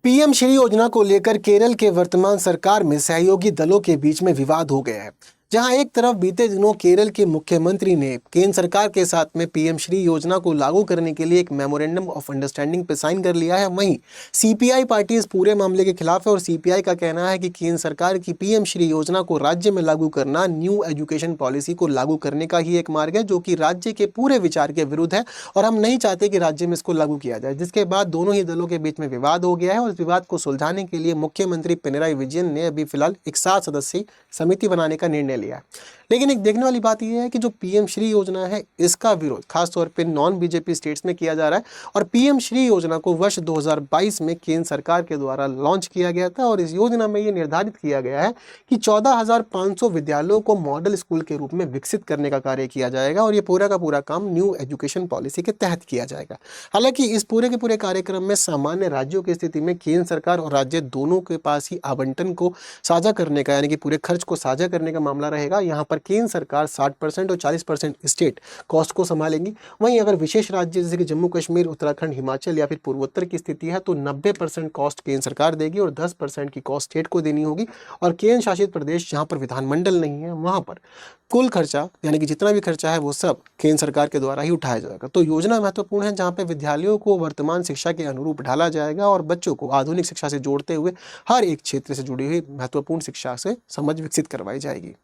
PM Shri योजना को लेकर केरल के वर्तमान सरकार में सहयोगी दलों के बीच में विवाद हो गया है। जहां एक तरफ बीते दिनों केरल के मुख्यमंत्री ने केंद्र सरकार के साथ में पीएम श्री योजना को लागू करने के लिए एक मेमोरेंडम ऑफ अंडरस्टैंडिंग पे साइन कर लिया है, वहीं सीपीआई पार्टी इस पूरे मामले के खिलाफ है और सीपीआई का कहना है कि केंद्र सरकार की पीएम श्री योजना को राज्य में लागू करना न्यू एजुकेशन पॉलिसी को लागू करने का ही एक मार्ग है, जो कि राज्य के पूरे विचार के विरुद्ध है और हम नहीं चाहते कि राज्य में इसको लागू किया जाए। जिसके बाद दोनों ही दलों के बीच में विवाद हो गया है और इस विवाद को सुलझाने के लिए मुख्यमंत्री पिनराई विजयन ने अभी फिलहाल एक 7 सदस्यीय समिति बनाने का निर्णय लिया। लेकिन एक देखने वाली बात यह है कि जो पीएम श्री योजना है इसका विरोध खासतौर पे नॉन बीजेपी स्टेट्स में किया जा रहा है और पीएम श्री योजना को वर्ष 2022 में केंद्र सरकार के द्वारा लॉन्च किया गया था और इस योजना में ये निर्धारित किया गया है कि 14,500 विद्यालयों को मॉडल स्कूल के रूप में विकसित करने का कार्य किया जाएगा और ये पूरा का पूरा काम न्यू एजुकेशन पॉलिसी के तहत किया जाएगा। हालांकि इस पूरे के पूरे कार्यक्रम में सामान्य राज्यों की स्थिति में केंद्र सरकार और राज्य दोनों के पास ही आवंटन को साझा करने का यानी कि पूरे खर्च को साझा करने का मामला रहेगा। यहाँ पर केंद्र सरकार 60% और 40% स्टेट कॉस्ट को संभालेंगी। वहीं अगर विशेष राज्य जैसे कि जम्मू कश्मीर, उत्तराखंड, हिमाचल या फिर पूर्वोत्तर की स्थिति है तो 90% कॉस्ट केंद्र सरकार देगी और 10% की कॉस्ट स्टेट को देनी होगी। और केंद्र शासित प्रदेश जहाँ पर विधानमंडल नहीं है वहाँ पर कुल खर्चा यानी कि जितना भी खर्चा है वो सब केंद्र सरकार के द्वारा ही उठाया जाएगा। तो योजना महत्वपूर्ण है जहाँ पे विद्यालयों को वर्तमान शिक्षा के अनुरूप ढाला जाएगा और बच्चों को आधुनिक शिक्षा से जोड़ते हुए हर एक क्षेत्र से जुड़ी हुई महत्वपूर्ण शिक्षा से समझ विकसित करवाई जाएगी।